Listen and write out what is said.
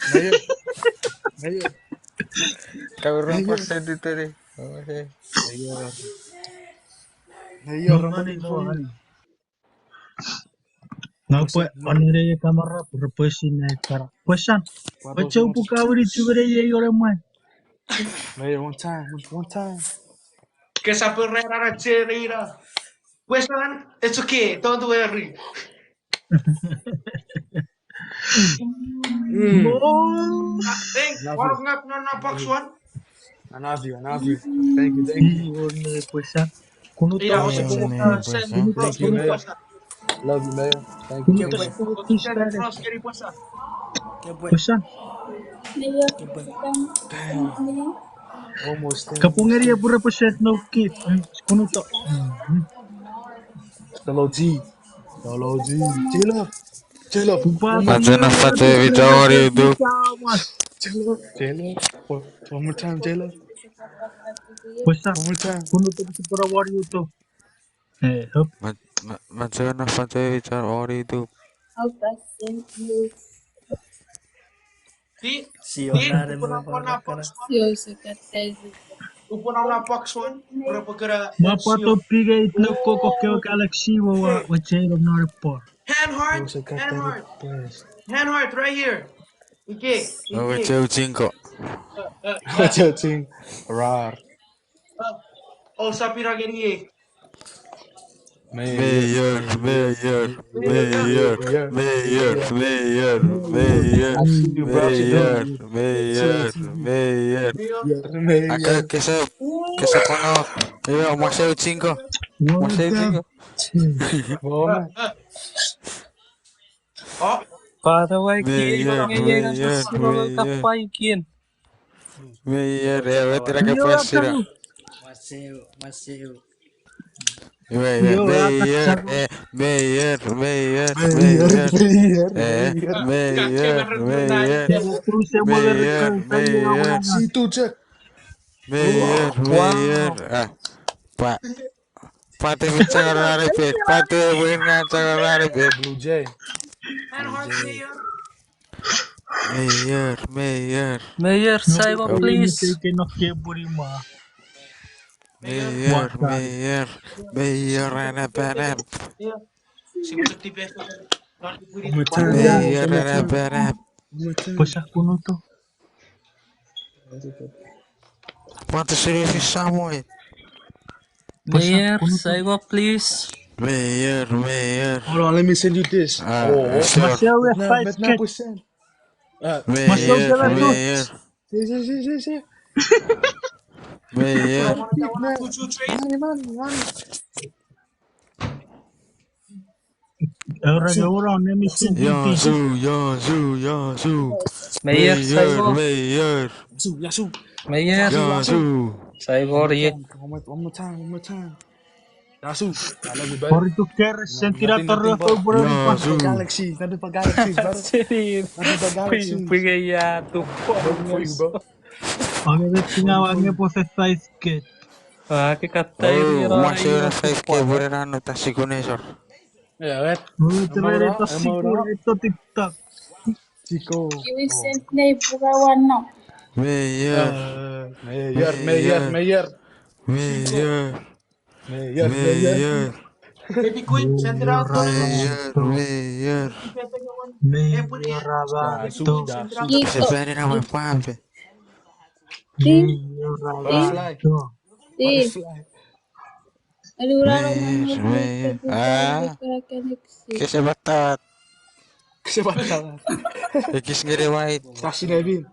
Mayor, mayor, Kamu mayor, persen itu deh. Oke. mayor, mayor, I'm Money waiting no for one. you. Ngapa Push no, onere kamera berposin ekara. Posan. Pablo Baca Sumar. buka wuri tibere ye yore man. Mayor, one time. Que esa perrera era chelera. Pues man, it's okay. Don't worry. Oh. Hey, Love you, warung ngap nona box one. I love you, I love you. Thank you. Onere posan. Kuno to Ira, o Nih, se kuno puso nih, sen bosan. bros Thank you, kiri mayor. puasa. Love you, mayor. kuno Que Thank to pues, you. kuno o to sen stare. bros kiri puasa. ¿Qué pues? Posan. Mayor, ¿Qué pues? Damn, Mayor, almost there, almost Kapungeri ya there. pura posan no kit. Kuno to. Solo G, Solo G. Chill up, Pupa one more kami Macam time. apa ada tuh kira video ke itu? mas. One more time, J-Lo. Posan. One more time. Kuno to pura wari to. Hop. Macam apa tuh video itu? how percent you Di, Si di, Posan. Ona upon mau upon na para. box one. your secretary? Upon na box one. Berapa kira Mapa to siyo? piga itno koko keo Oh, galaxy wa shit. wachero no report. Hand heart, Who's a cat hand that heart, request? hand heart right here. Okay, Oh, okay. jauh cingko. What's your thing? Rar. Oh, sapira gini. Mayor, Mayor, mayor, mayor, mayor, mayor, mayor, mayor, mayor. mayor, I mayor, see you, bro. Sit down. mayor, See you on mayor, TV. mayor. Mayor, Acá mayor. que se pone, más jauh cingko, más jauh Welcome cingko. to Oh, man. Oh, Para vai que Mayor, ngeyel sa mayor, sirol ka mayor, paikin. mayor. Ya, tira que Yo puedes ir. akamu. Mayor, Yo akat mayor, sago. mayor, mayor, Mayor, mayor. mayor, mayor. kaya Mayor, merenungan. mayor, Pero terus saya mau mayor, rekan tanya mayor, awalnya. Situ, Jack. mayor, mayor. Wow. Ah, Pak, Pati bicara dari pet, Pati punya cara dari pet. Blue Jay. Hand Blue heart Jay. mayor. Mayor, mayor, Mayor, Nabi saiba kayo ni please. saya kena keburi mah. Mayor, mayor, Wasan. mayor, mayor, ada berap, mayor. Si Ucok di beso. Nanti One puri more pari time, puri. mayor. mayor, One more ada time. berap. One more time. Pasal kuno tuh. Pati serius Samuel. Pasal Mayor, kuno tuh. saiba please. Mayor, mayor. Hold on, let me send you this. Ah, Oh, sure. Masih awet now, fight now skate. percent. Masih Mayor, jalan tuh. mayor, See. mayor. Kurang mana Nah, tujuh trade. money. Orang-orang ni misi Ya putih. su, ya su, ya su. Mayor, Mayor, saiba. mayor, Yasu. Mayor, ya su. saiba ri. One more time. Yasu. I love you, buddy. Hari tu keres yang tidak terus Nothing but, berapa. Ya su. nothing but galaxies, brother. Sini. Nothing but galaxies. Pigaya tu. Looking for you, bro. Ada tinggalannya proses fight skate. Ah, que katairi Oh, ra masih iya ada tu 5K pa. boleh rano tasi kunesor. Yeah, right. Mulai I'm out terus I'm siku out itu TikTok. Chico. You sent na purawan no. Mayor, Mayor. mayor, Cinco. mayor, Baby queen, send it out to mayor, Rabato. mayor. Pepe kawan. Medio Put it. Baby Yasu. queen, Rabato. send it out to Se Ito. pede nama pampe. Di, Medio di, Butterfly. Rabato. di. Alura ka Mayor, mga mayor. pagkakita Ah, ka galaxy. kisah batat. Siapa tahu? Kis ngiri white. Stasi Nevin.